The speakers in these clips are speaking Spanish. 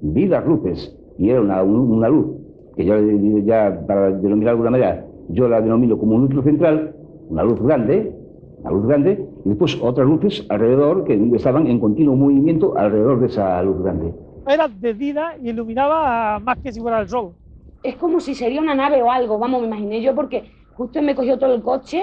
vi las luces y era una luz que yo ya, para denominar de alguna manera, yo la denomino como un núcleo central, una luz grande, y después otras luces alrededor que estaban en continuo movimiento alrededor de esa luz grande. Era de día y iluminaba más que si fuera el sol. Es como si sería una nave o algo, vamos, me imaginé yo, porque justo me cogió todo el coche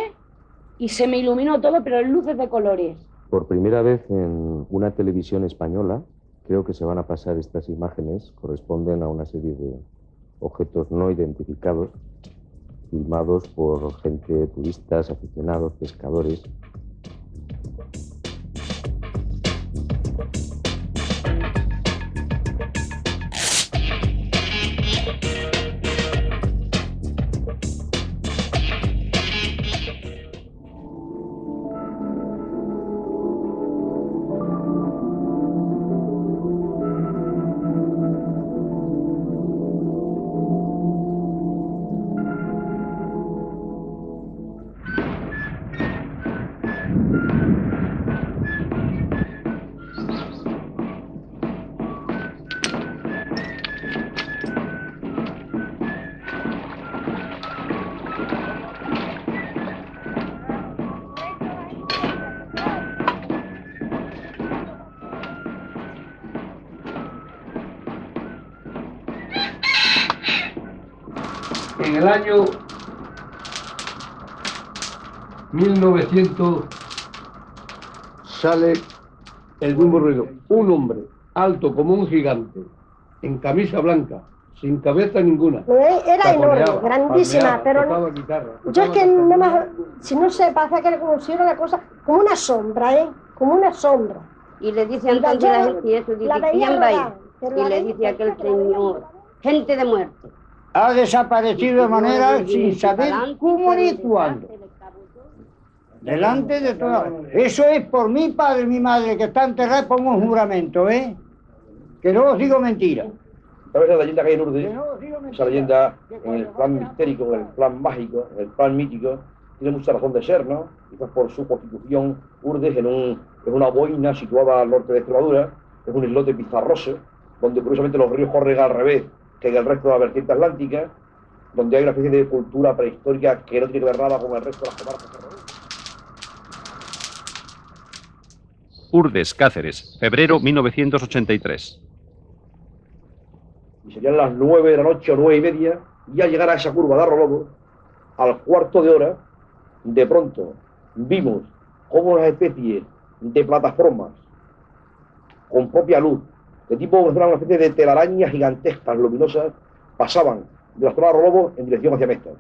y se me iluminó todo, pero en luces de colores. Por primera vez en una televisión española, creo que se van a pasar estas imágenes, corresponden a una serie de objetos no identificados, filmados por gente, turistas, aficionados, pescadores. En el año 1900 sale el mismo ruido. Un hombre alto como un gigante, en camisa blanca, sin cabeza ninguna. Era enorme, grandísima, pero no, guitarra, yo es que no me, si no sé, pasa que como si era una cosa, como una sombra, como una sombra. Y le dice entonces la gente, y eso dice, ¿quién va ahí? Y le dice aquel señor, gente de muerte. Ha desaparecido de manera sin saber cómo ni cuándo. Delante de toda. Eso es por mi padre y mi madre, que está enterrada, pongo un juramento, ¿eh? Que no os digo mentira. ¿Sabes la leyenda que hay en Lourdes? Esa leyenda, en el plan mistérico, en el plan mágico, en el plan mítico, tiene mucha razón de ser, ¿no? Quizás por su constitución, Lourdes es una boina situada al norte de Extremadura, es un islote pizarroso, donde curiosamente los ríos corren al revés que en el resto de la vertiente atlántica, donde hay una especie de cultura prehistórica que no tiene que ver nada con el resto de las comarcas que rodean. Urdes, Cáceres, febrero 1983. Y serían las 9 de la noche o 9:30, y al llegar a esa curva de Arrolobo, al cuarto de hora, de pronto vimos como una especie de plataformas con propia luz, de tipo una especie de telarañas gigantescas, luminosas, pasaban de la zona de Arrolobo en dirección hacia Mestas.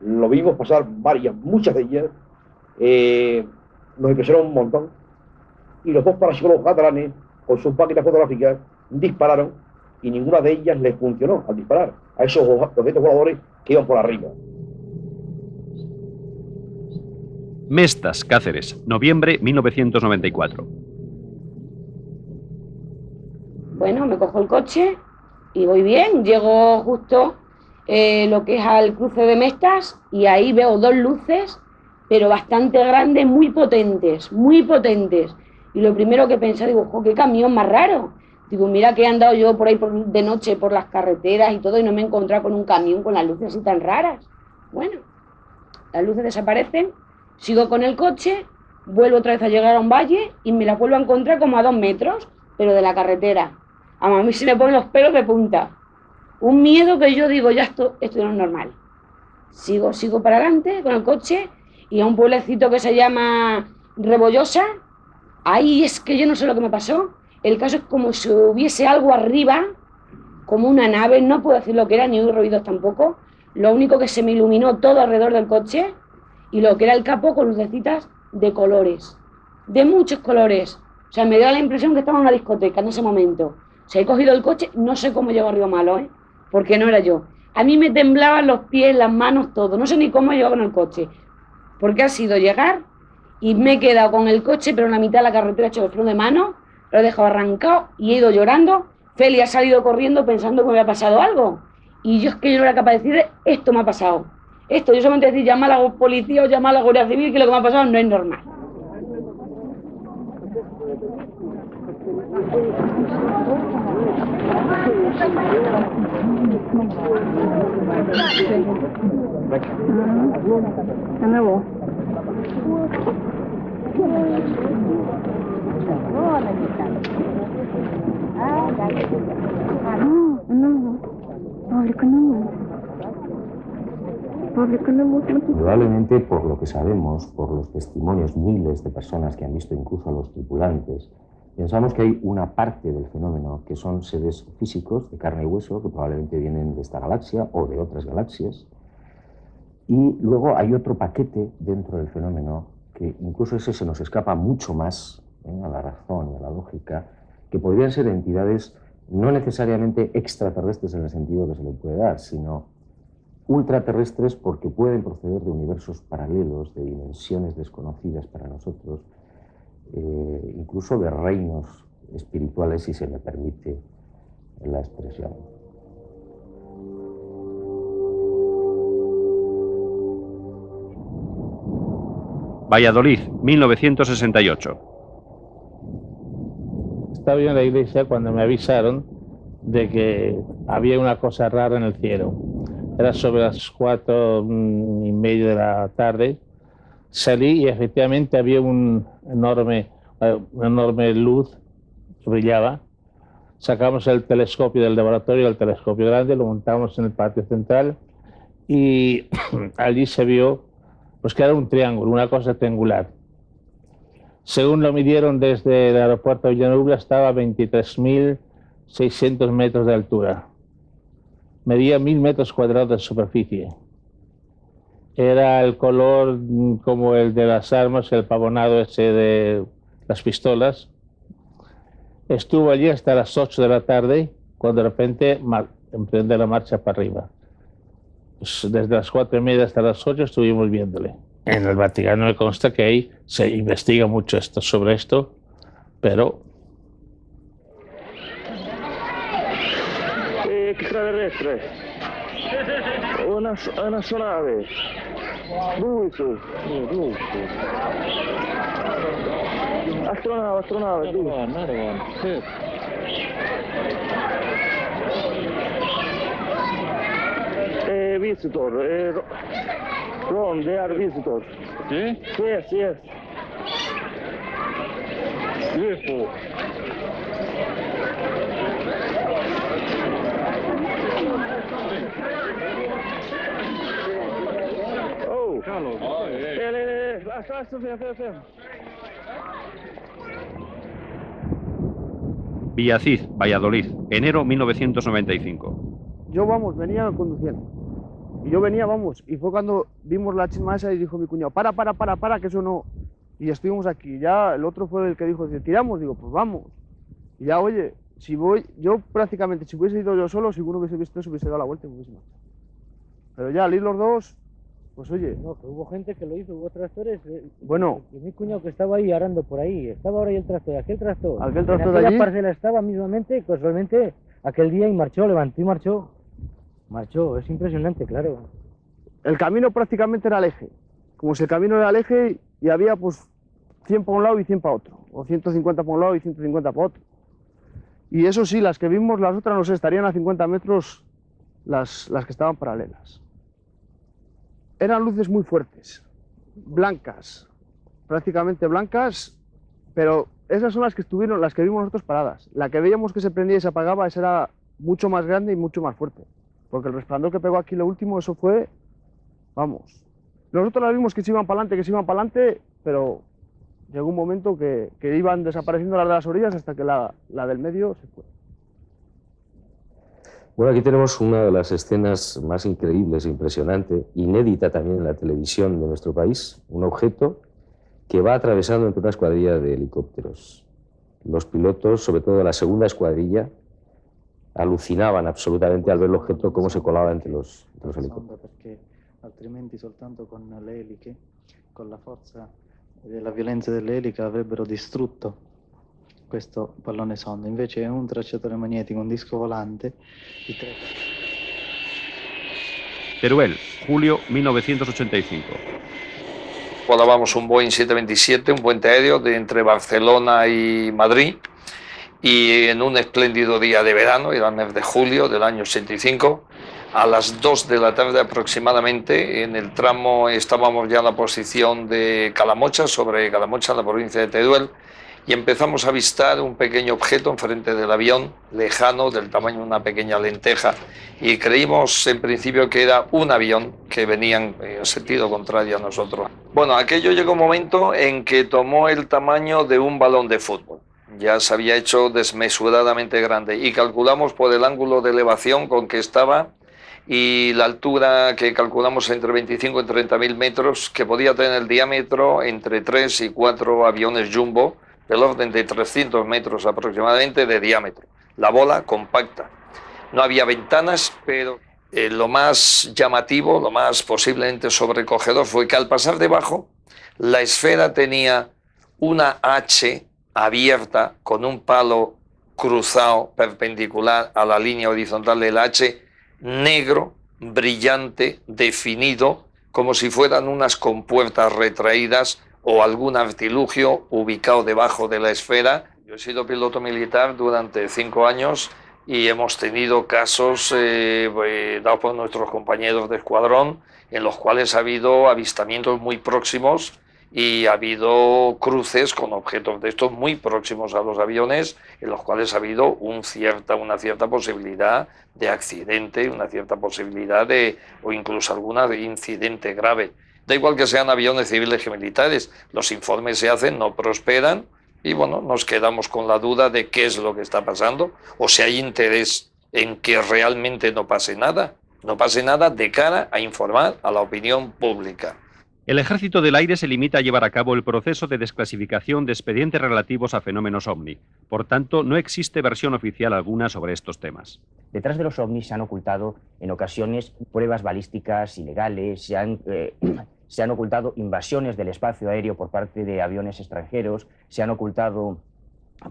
Lo vimos pasar muchas de ellas, nos impresionó un montón, y los dos parapsicólogos catalanes, con sus máquinas fotográficas, dispararon, y ninguna de ellas les funcionó al disparar a esos objetos voladores que iban por arriba. Mestas, Cáceres, noviembre 1994. Bueno, me cojo el coche y voy bien, llego justo lo que es al cruce de Mestas, y ahí veo dos luces, pero bastante grandes, muy potentes, y lo primero que pensé, digo, ¡jo, qué camión más raro! Digo, mira que he andado yo por ahí de noche por las carreteras y todo, y no me he encontrado con un camión con las luces así tan raras. Bueno, las luces desaparecen, sigo con el coche, vuelvo otra vez a llegar a un valle y me las vuelvo a encontrar como a 2 metros, pero de la carretera. A mí se me ponen los pelos de punta. Un miedo que yo digo, ya esto no es normal. Sigo para adelante con el coche, y a un pueblecito que se llama Rebollosa. Ahí es que yo no sé lo que me pasó. El caso es como si hubiese algo arriba, como una nave, no puedo decir lo que era, ni oír ruidos tampoco. Lo único que se me iluminó todo alrededor del coche, y lo que era el capó con lucecitas de colores, de muchos colores. O sea, me dio la impresión que estaba en una discoteca en ese momento. O sea, he cogido el coche, no sé cómo llegó a Río Malo, porque no era yo. A mí me temblaban los pies, las manos, todo. No sé ni cómo he llegado con el coche, porque ha sido llegar y me he quedado con el coche, pero en la mitad de la carretera he hecho el freno de mano, lo he dejado arrancado y he ido llorando. Feli ha salido corriendo pensando que me había pasado algo, y yo es que yo no era capaz de decir, esto me ha pasado. Esto, yo solamente decir, llamar a la policía o llamar a la Guardia Civil, que lo que me ha pasado no es normal. Probablemente, por lo que sabemos, por los testimonios, miles de personas que han visto incluso a los tripulantes, pensamos que hay una parte del fenómeno que son seres físicos de carne y hueso que probablemente vienen de esta galaxia o de otras galaxias. Y luego hay otro paquete dentro del fenómeno que incluso ese se nos escapa mucho más a la razón y a la lógica, que podrían ser entidades no necesariamente extraterrestres en el sentido que se le puede dar, sino ultraterrestres porque pueden proceder de universos paralelos, de dimensiones desconocidas para nosotros, incluso de reinos espirituales, si se me permite la expresión. Valladolid, 1968. Estaba yo en la iglesia cuando me avisaron de que había una cosa rara en el cielo. Era sobre las 4:30 de la tarde. Salí y efectivamente había una enorme luz que brillaba. Sacamos el telescopio del laboratorio, el telescopio grande, lo montamos en el patio central y allí se vio pues que era un triángulo, una cosa triangular. Según lo midieron desde el aeropuerto de Villanubla, estaba a 23.600 metros de altura. Medía 1.000 metros cuadrados de superficie. Era el color como el de las armas, el pavonado ese de las pistolas. Estuvo allí hasta las 8 de la tarde, cuando de repente emprende la marcha para arriba. Pues desde las 4:30 hasta las 8 estuvimos viéndole. En el Vaticano me consta que ahí se investiga mucho sobre esto, pero... Extraterrestre. Una astronave. Russo. Astronave. Visitor. Ron, they are visitors. Sí? Yes. UFO. Oh. Carlos. Villacid, Valladolid, enero 1995. Yo, venía conduciendo. Y yo venía, y fue cuando vimos la chisma esa y dijo mi cuñado, para, que eso no... Y estuvimos aquí. Ya el otro fue el que dijo, tiramos, digo, pues vamos. Y ya, oye, si voy, yo prácticamente, si hubiese ido yo solo, si uno hubiese visto eso, hubiese dado la vuelta y me hubiese marchado. Pero ya, al ir los dos, pues oye... No, que hubo gente que lo hizo, hubo tractores... Bueno... Y mi cuñado que estaba ahí arando por ahí, estaba ahora ahí el tractor, aquel tractor de allí... allí... parcela estaba mismamente, casualmente, aquel día y marchó, levantó y marchó. Marchó, es impresionante, claro. El camino prácticamente era el eje. Como si el camino era el eje y había pues 100 para un lado y 100 para otro. O 150 para un lado y 150 para otro. Y eso sí, las que vimos, las otras, no sé, estarían a 50 metros las que estaban paralelas. Eran luces muy fuertes, blancas, prácticamente blancas, pero esas son las que estuvieron, las que vimos nosotros paradas. La que veíamos que se prendía y se apagaba, esa era mucho más grande y mucho más fuerte. Porque el resplandor que pegó aquí lo último, eso fue, vamos. Nosotros las vimos que se iban para adelante, pero llegó un momento que iban desapareciendo las de las orillas hasta que la del medio se fue. Bueno, aquí tenemos una de las escenas más increíbles e impresionante, inédita también en la televisión de nuestro país, un objeto que va atravesando entre una escuadrilla de helicópteros. Los pilotos, sobre todo de la segunda escuadrilla, alucinaban absolutamente al ver el objeto cómo se colava entre los helicópteros. Perché altrimenti soltanto con le eliche, con la forza e la violenza delle eliche avrebbero distrutto questo pallone sonda. Invece è un tracciatore magnetico, un disco volante. Teruel, julio 1985. Volábamos un Boeing 727, un puente aéreo de entre Barcelona y Madrid, y en un espléndido día de verano, era el mes de julio del año 85, a las 2 de la tarde aproximadamente, en el tramo estábamos ya en la posición de Calamocha, sobre Calamocha, en la provincia de Teruel, y empezamos a avistar un pequeño objeto enfrente del avión, lejano, del tamaño de una pequeña lenteja, y creímos en principio que era un avión que venía en sentido contrario a nosotros. Bueno, aquello llegó un momento en que tomó el tamaño de un balón de fútbol. Ya se había hecho desmesuradamente grande y calculamos por el ángulo de elevación con que estaba y la altura que calculamos entre 25 y 30.000 metros, que podía tener el diámetro entre 3 y 4 aviones jumbo, del orden de 300 metros aproximadamente de diámetro. La bola compacta. No había ventanas, pero lo más llamativo, lo más posiblemente sobrecogedor fue que al pasar debajo, la esfera tenía una H abierta con un palo cruzado perpendicular a la línea horizontal del H, negro, brillante, definido, como si fueran unas compuertas retraídas o algún artilugio ubicado debajo de la esfera. Yo he sido piloto militar durante 5 años y hemos tenido casos dados por nuestros compañeros de escuadrón en los cuales ha habido avistamientos muy próximos y ha habido cruces con objetos de estos muy próximos a los aviones, en los cuales ha habido una cierta posibilidad de accidente, una cierta posibilidad o incluso alguna de incidente grave. Da igual que sean aviones civiles que militares, los informes se hacen, no prosperan, y bueno, nos quedamos con la duda de qué es lo que está pasando, o si hay interés en que realmente no pase nada de cara a informar a la opinión pública. El Ejército del Aire se limita a llevar a cabo el proceso de desclasificación de expedientes relativos a fenómenos OVNI. Por tanto, no existe versión oficial alguna sobre estos temas. Detrás de los OVNIs se han ocultado en ocasiones pruebas balísticas ilegales, se han ocultado invasiones del espacio aéreo por parte de aviones extranjeros, se han ocultado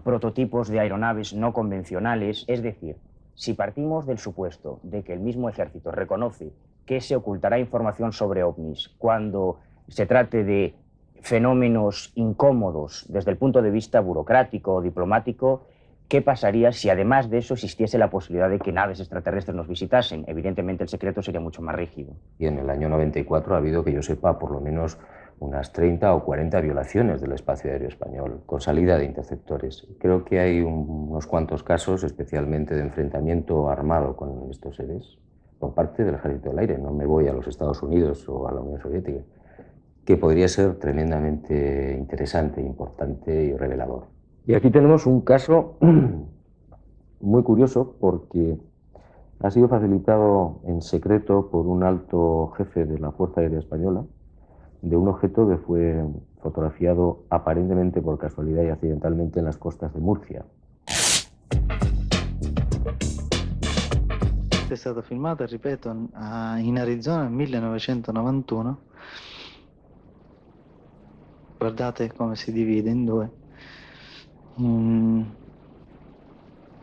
prototipos de aeronaves no convencionales. Es decir, si partimos del supuesto de que el mismo ejército reconoce que se ocultará información sobre OVNIs cuando se trate de fenómenos incómodos desde el punto de vista burocrático o diplomático, ¿qué pasaría si además de eso existiese la posibilidad de que naves extraterrestres nos visitasen? Evidentemente el secreto sería mucho más rígido. Y en el año 94 ha habido, que yo sepa, por lo menos unas 30 o 40 violaciones del espacio aéreo español, con salida de interceptores. Creo que hay unos cuantos casos, especialmente de enfrentamiento armado con estos seres, por parte del Ejército del Aire. No me voy a los Estados Unidos o a la Unión Soviética, que podría ser tremendamente interesante, importante y revelador. Y aquí tenemos un caso muy curioso porque ha sido facilitado en secreto por un alto jefe de la Fuerza Aérea Española de un objeto que fue fotografiado aparentemente por casualidad y accidentalmente en las costas de Murcia. È stato filmato, ripeto, in Arizona nel 1991. Guardate come si divide in due.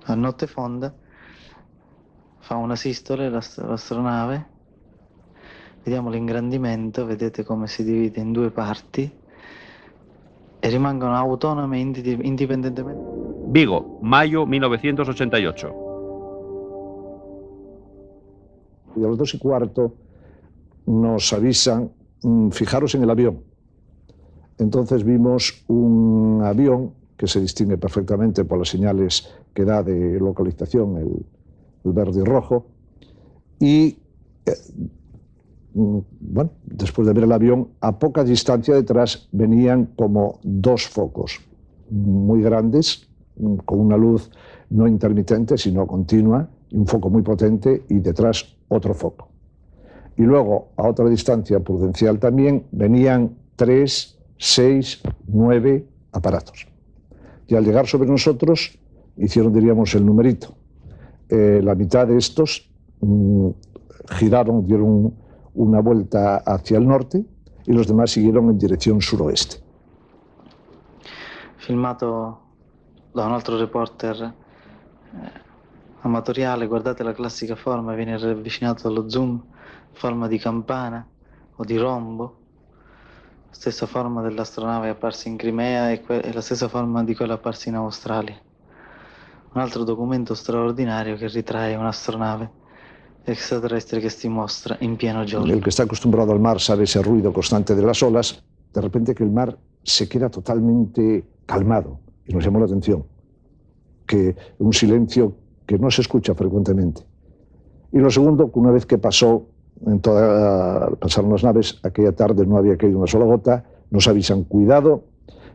A notte fonda fa una sistole l'astronave, vediamo l'ingrandimento, vedete come si divide in 2 parti e rimangono autonome indipendentemente. Vigo, mayo 1988. Y a las 2:15 nos avisan, fijaros en el avión. Entonces vimos un avión que se distingue perfectamente por las señales que da de localización, el verde y rojo. Y bueno, después de ver el avión, a poca distancia detrás venían como 2 focos muy grandes, con una luz no intermitente, sino continua, y un foco muy potente, y detrás otro foco. Y luego, a otra distancia prudencial también, venían 3, 6, 9 aparatos. Y al llegar sobre nosotros, hicieron, diríamos, el numerito. La mitad de estos giraron, dieron una vuelta hacia el norte, y los demás siguieron en dirección suroeste. Filmato da un altro reporter amatoriale, guardate la classica forma, viene ravvicinato dallo zoom, forma di campana o di rombo, stessa forma dell'astronave apparsa in Crimea e la stessa forma di quella apparsa in Australia. un altro documento straordinario che ritrae un'astronave extraterrestre que se muestra en pieno giorno. El que está acostumbrado al mar sabe ese ruido constante de las olas, de repente que el mar se queda totalmente calmado, y nos llamó la atención, que un silencio que no se escucha frecuentemente. Y lo segundo, que una vez que pasaron las naves, aquella tarde no había caído una sola gota, nos avisan, cuidado,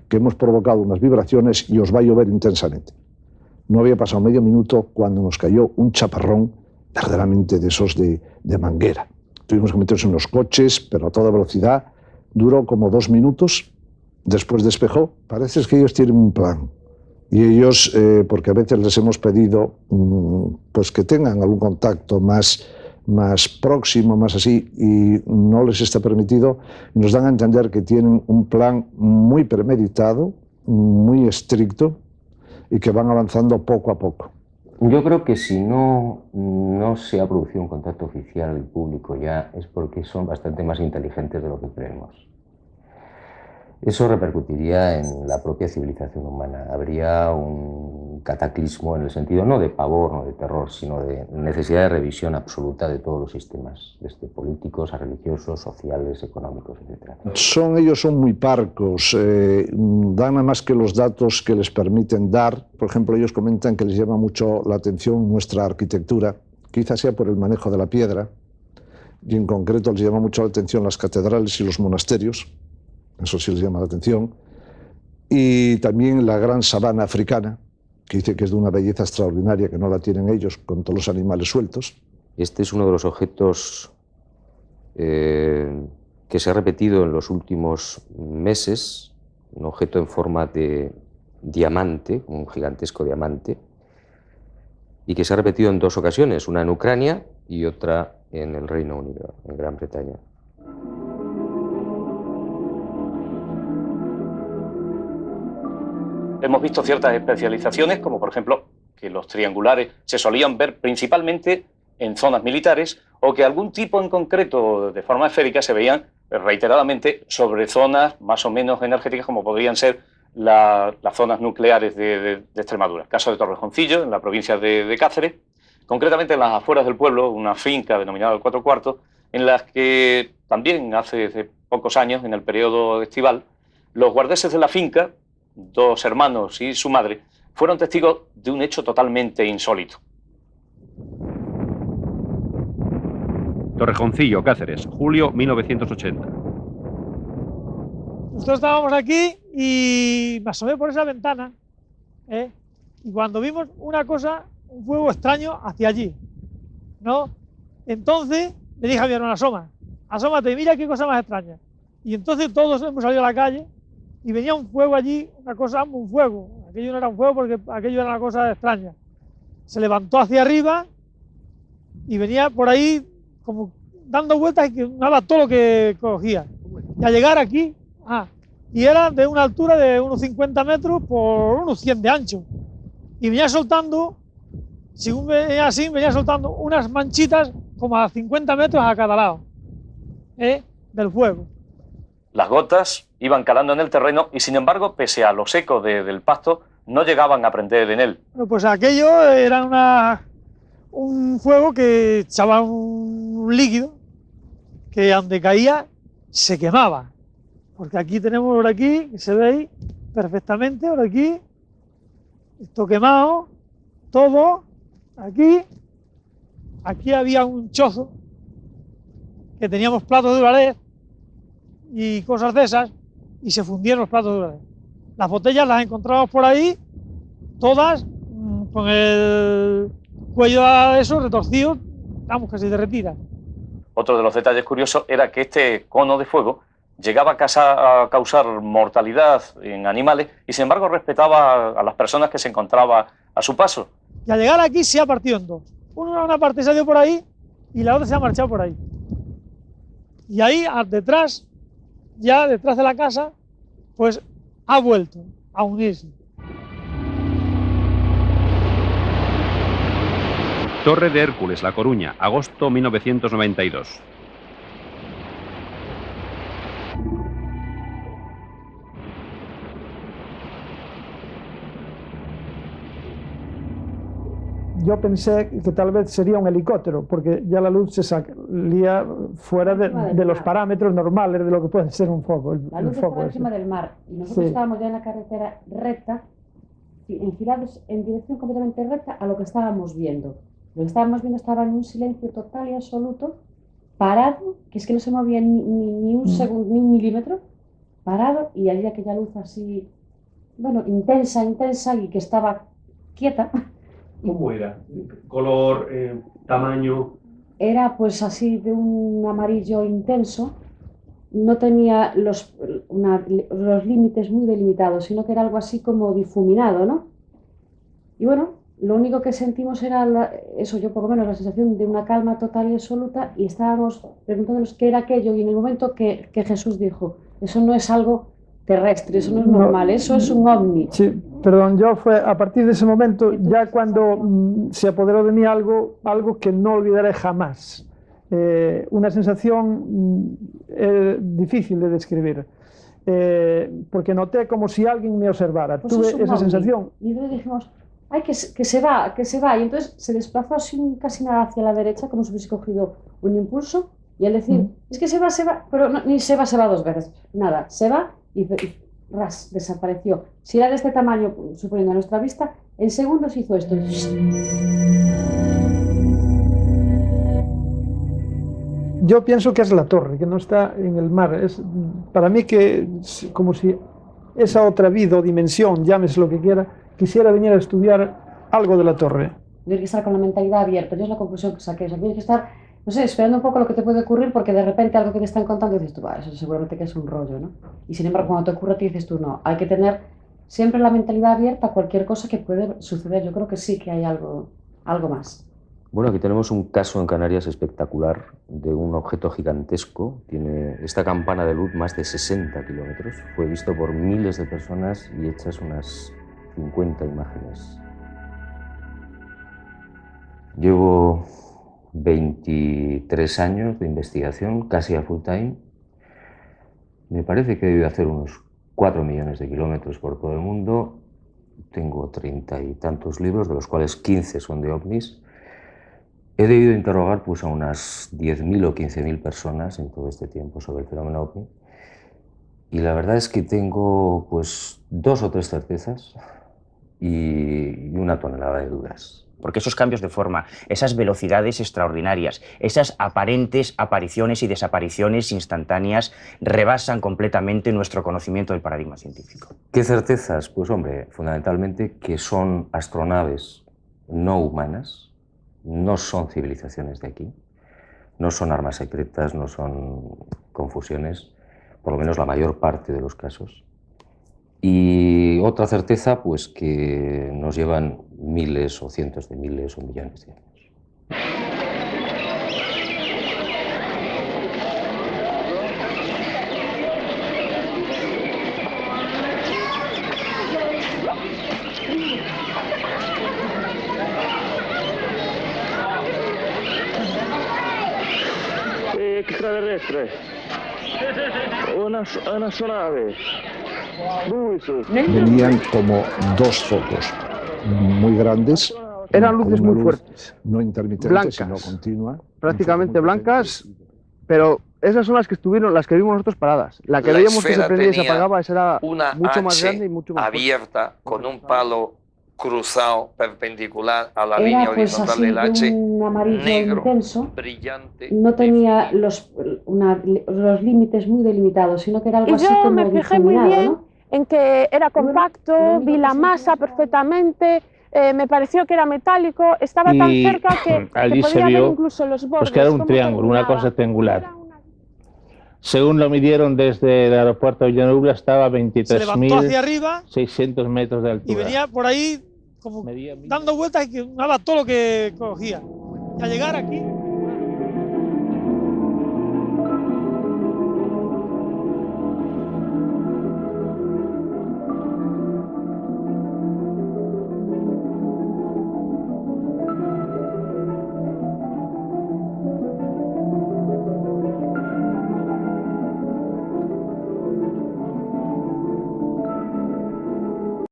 que hemos provocado unas vibraciones y os va a llover intensamente. No había pasado medio minuto cuando nos cayó un chaparrón verdaderamente de esos de manguera. Tuvimos que meternos en los coches, pero a toda velocidad. Duró como 2 minutos, después despejó. Parece que ellos tienen un plan. Y ellos, porque a veces les hemos pedido pues que tengan algún contacto más próximo, más así, y no les está permitido, nos dan a entender que tienen un plan muy premeditado, muy estricto, y que van avanzando poco a poco. Yo creo que si no se ha producido un contacto oficial y público ya, es porque son bastante más inteligentes de lo que creemos. Eso repercutiría en la propia civilización humana. Habría un cataclismo en el sentido no de pavor, no de terror, sino de necesidad de revisión absoluta de todos los sistemas, desde políticos a religiosos, sociales, económicos, etc. Ellos son muy parcos, dan nada más que los datos que les permiten dar. Por ejemplo, ellos comentan que les llama mucho la atención nuestra arquitectura, quizás sea por el manejo de la piedra, y en concreto les llama mucho la atención las catedrales y los monasterios. Eso sí les llama la atención. Y también la gran sabana africana, que dice que es de una belleza extraordinaria, que no la tienen ellos, con todos los animales sueltos. Este es uno de los objetos que se ha repetido en los últimos meses, un objeto en forma de diamante, un gigantesco diamante, y que se ha repetido en 2 ocasiones, una en Ucrania y otra en el Reino Unido, en Gran Bretaña. Hemos visto ciertas especializaciones, como por ejemplo que los triangulares se solían ver principalmente en zonas militares o que algún tipo en concreto de forma esférica se veían reiteradamente sobre zonas más o menos energéticas como podrían ser las zonas nucleares de Extremadura. El caso de Torrejoncillo, en la provincia de Cáceres, concretamente en las afueras del pueblo, una finca denominada el 4 Cuartos, en las que también hace pocos años, en el periodo estival, los guardeses de la finca, 2 hermanos y su madre, fueron testigos de un hecho totalmente insólito. Torrejoncillo, Cáceres, julio 1980. Nosotros estábamos aquí y me asomé por esa ventana, y cuando vimos una cosa, un fuego extraño hacia allí, ¿no? Entonces le dije a mi hermano, asómate, mira qué cosa más extraña. Y entonces todos hemos salido a la calle y venía un fuego allí, una cosa, un fuego. Aquello no era un fuego porque aquello era una cosa extraña. Se levantó hacia arriba y venía por ahí como dando vueltas y quemaba todo lo que cogía. Y al llegar aquí, y era de una altura de unos 50 metros por unos 100 de ancho. Y venía soltando, según venía así, venía soltando unas manchitas como a 50 metros a cada lado del fuego. Las gotas iban calando en el terreno y, sin embargo, pese a lo seco del pasto, no llegaban a prender en él. Bueno, pues aquello era un fuego que echaba un líquido que donde caía se quemaba. Porque aquí tenemos, por aquí, que se ve ahí perfectamente, por aquí, esto quemado, todo, aquí había un chozo, que teníamos platos de Duralez y cosas de esas, y se fundieron los platos de Duralez. Las botellas las encontramos por ahí, todas con el cuello de eso retorcido, vamos, casi derretidas. Otro de los detalles curiosos era que este cono de fuego llegaba a causar mortalidad en animales y, sin embargo, respetaba a las personas que se encontraban a su paso. Y al llegar aquí se ha partido en 2. Una parte se ha ido por ahí y la otra se ha marchado por ahí. Y ahí, detrás, ya detrás de la casa, pues ha vuelto a unirse. Torre de Hércules, La Coruña, agosto 1992. yo pensé que tal vez sería un helicóptero, porque ya la luz se salía fuera de los parámetros normales de lo que puede ser un foco. La luz estaba encima del mar y nosotros estábamos ya en la carretera recta, enfilados en dirección completamente recta a lo que estábamos viendo. Lo que estábamos viendo estaba en un silencio total y absoluto, parado, que es que no se movía ni un segundo, ni un milímetro, parado, y había aquella luz así, bueno, intensa, y que estaba quieta. ¿Cómo era? ¿Color, tamaño? Era pues así de un amarillo intenso, no tenía los límites muy delimitados, sino que era algo así como difuminado, ¿no? Y bueno, lo único que sentimos era eso, yo por lo menos, la sensación de una calma total y absoluta, y estábamos preguntándonos qué era aquello, y en el momento que Jesús dijo, eso no es algo terrestre, eso no es normal, eso es un ovni. Sí, perdón, yo fue a partir de ese momento, ya cuando se apoderó de mí algo que no olvidaré jamás. Una sensación difícil de describir, porque noté como si alguien me observara. Pues tuve esa sensación. Y entonces dijimos, ay, que se va, y entonces se desplazó sin casi nada hacia la derecha, como si hubiese cogido un impulso, y al decir, es que se va, pero no, ni se va dos veces, nada, se va y ras, desapareció. Si era de este tamaño, suponiendo a nuestra vista, en segundos hizo esto. Yo pienso que es la torre, que no está en el mar. Es para mí que es como si esa otra vida o dimensión, llámese lo que quiera, quisiera venir a estudiar algo de la torre. Tienes que estar con la mentalidad abierta, yo es la conclusión que saqué. O sea, tienes que estar, no sé, esperando un poco lo que te puede ocurrir, porque de repente algo que te están contando dices tú, eso seguramente que es un rollo, ¿no? Y sin embargo, cuando te ocurre, te dices tú, no, hay que tener siempre la mentalidad abierta a cualquier cosa que puede suceder. Yo creo que sí que hay algo más. Bueno, aquí tenemos un caso en Canarias espectacular de un objeto gigantesco. Tiene esta campana de luz más de 60 kilómetros. Fue visto por miles de personas y hechas unas 50 imágenes. Llevo 23 años de investigación, casi a full time. Me parece que he debido hacer unos 4 millones de kilómetros por todo el mundo. Tengo 30 y tantos libros, de los cuales 15 son de ovnis. He debido interrogar pues, a unas 10.000 o 15.000 personas en todo este tiempo sobre el fenómeno ovni. Y la verdad es que tengo pues, 2 o 3 certezas y una tonelada de dudas. Porque esos cambios de forma, esas velocidades extraordinarias, esas aparentes apariciones y desapariciones instantáneas rebasan completamente nuestro conocimiento del paradigma científico. ¿Qué certezas? Pues hombre, fundamentalmente que son astronaves no humanas, no son civilizaciones de aquí, no son armas secretas, no son confusiones, por lo menos la mayor parte de los casos. Y otra certeza, pues que nos llevan miles o cientos de miles o millones de años. Extraterrestre. Una astronave. Venían como 2 focos muy grandes. Eran luces muy fuertes. No intermitentes, blancas, sino continua. Prácticamente blancas, pero esas son las que vimos nosotros paradas. La que veíamos que se prendía y se apagaba, esa era mucho más grande y mucho más abierta, fuerte, con un palo cruzado perpendicular a la línea horizontal del H, un amarillo negro, intenso, brillante. No tenía los límites muy delimitados, sino que era algo así como me fijé muy bien, ¿no? En que era compacto, vi la masa perfectamente, me pareció que era metálico, estaba tan cerca que podía ver incluso los bordes. Pues que era un triángulo, una cosa triangular. Según lo midieron desde el aeropuerto de Villanubla, estaba a 23.600 metros de altura. Y venía por ahí como dando vueltas y que nada, todo lo que cogía. Y al llegar aquí...